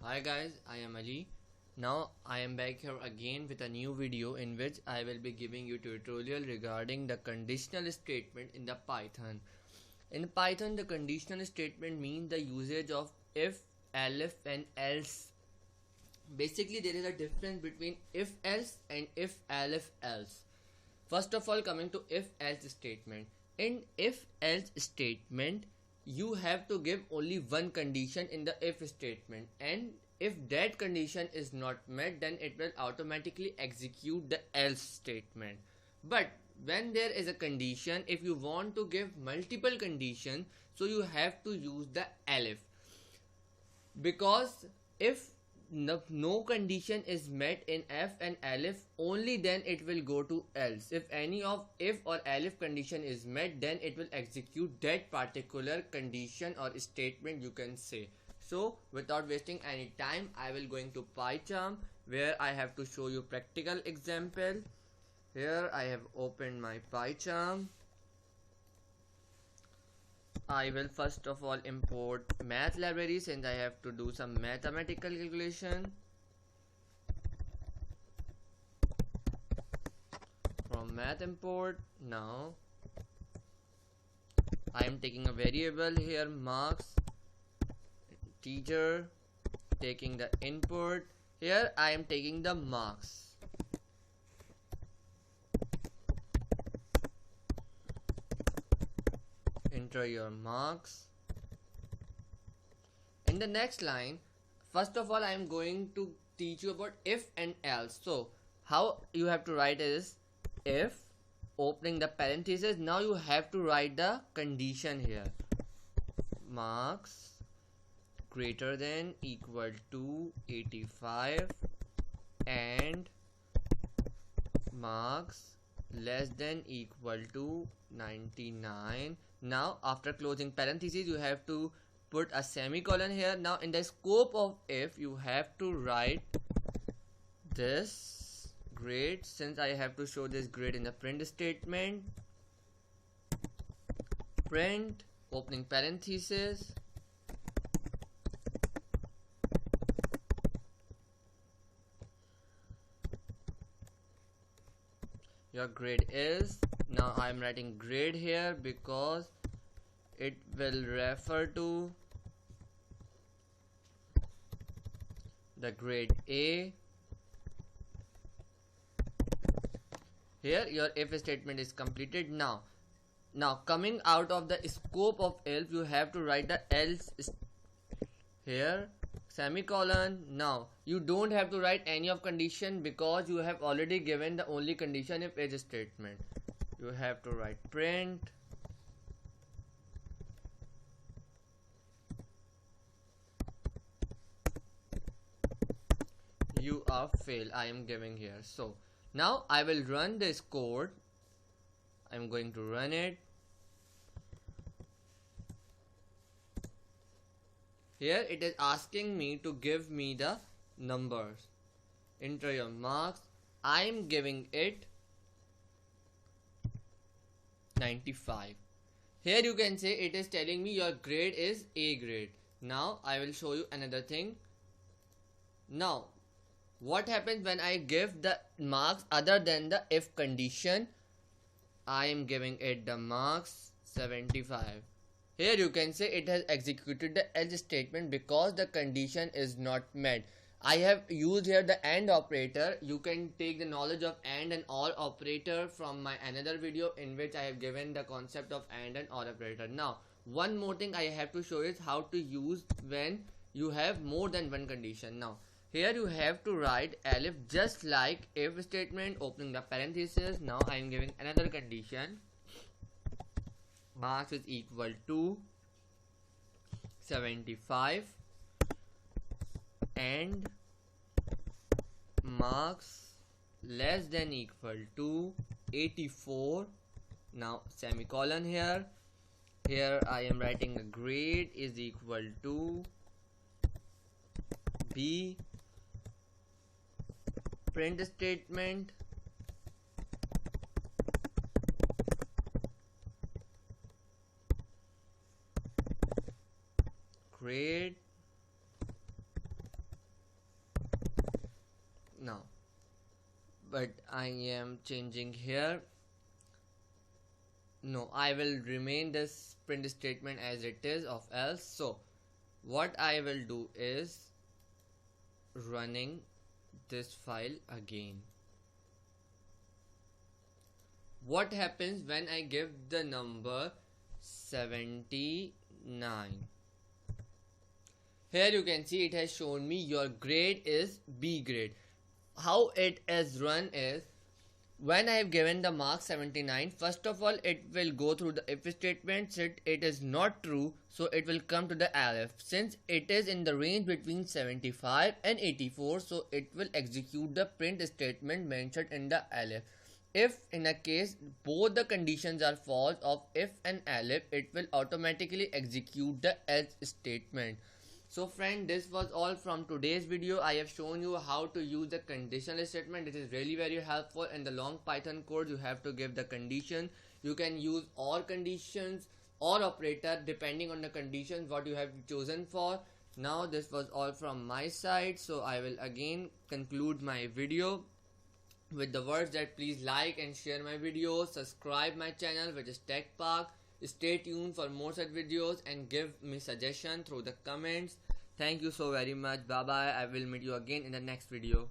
Hi guys, I am Ali. Now I am back here again with a new video in which I will be giving you tutorial regarding the conditional statement in the Python. In Python, the conditional statement means the usage of if, elif and else. Basically, there is a difference between if else and if elif else. First of all, coming to if else statement. In if else statement, you have to give only one condition in the if statement, and if that condition is not met, then it will automatically execute the else statement. But when there is a condition, if you want to give multiple conditions, so you have to use the elif, because if no condition is met in f and elif, only then it will go to else. If any of if or elif condition is met, then it will execute that particular condition or statement, you can say. So without wasting any time, I will going to PyCharm, where I have to show you practical example. Here I have opened my PyCharm. I will first of all import math library, since I have to do some mathematical calculation. From math import, now I am taking a variable here, marks, teacher, taking the input. Here I am taking the marks. Enter your marks. In the next line, first of all, I am going to teach you about if and else. So how you have to write is if, opening the parenthesis. Now you have to write the condition here, marks greater than equal to 85 and marks less than equal to 99. Now after closing parentheses, you have to put a semicolon here. Now in the scope of if, you have to write this grade, since I have to show this grade in the print statement. Print, opening parenthesis, your grade is. Now I am writing grade here because it will refer to the grade A. Here your if statement is completed. Now coming out of the scope of if, you have to write the else here, semicolon. Now you don't have to write any of condition, because you have already given the only condition if else statement. You have to write print you are fail, I am giving here. So now I will run this code. I'm going to run it. Here it is asking me to give me the numbers. Enter your marks. I am giving it 95. Here you can say it is telling me your grade is A grade. Now I will show you another thing. Now what happens when I give the marks other than the if condition? I am giving it the marks 75. Here you can say it has executed the else statement because the condition is not met. I have used here the AND operator. You can take the knowledge of AND and OR operator from my another video, in which I have given the concept of AND and OR operator. Now one more thing I have to show is how to use when you have more than one condition. Now here you have to write elif just like if statement, opening the parenthesis. Now I am giving another condition, marks is equal to 75 and marks less than equal to 84. Now semicolon here. Here I am writing a grade is equal to B. Print statement, grade but I am changing here. No, I will remain this print statement as it is of else. So what I will do is running this file again. What happens when I give the number 79? Here you can see it has shown me your grade is B grade. How it is run is, when I have given the mark 79, first of all it will go through the if statement. It is not true, so it will come to the ELIF. Since it is in the range between 75 and 84, so it will execute the print statement mentioned in the ELIF. If in a case both the conditions are false of if and ELIF, it will automatically execute the else statement. So friend, this was all from today's video. I have shown you how to use the conditional statement. It is really very helpful. In the long Python code, you have to give the condition. You can use or conditions or operator depending on the conditions what you have chosen for. Now this was all from my side. So I will again conclude my video with the words that please like and share my videos, subscribe my channel which is Tech Park. Stay tuned for more such videos and give me suggestion through the comments. Thank you so very much. Bye bye. I will meet you again in the next video.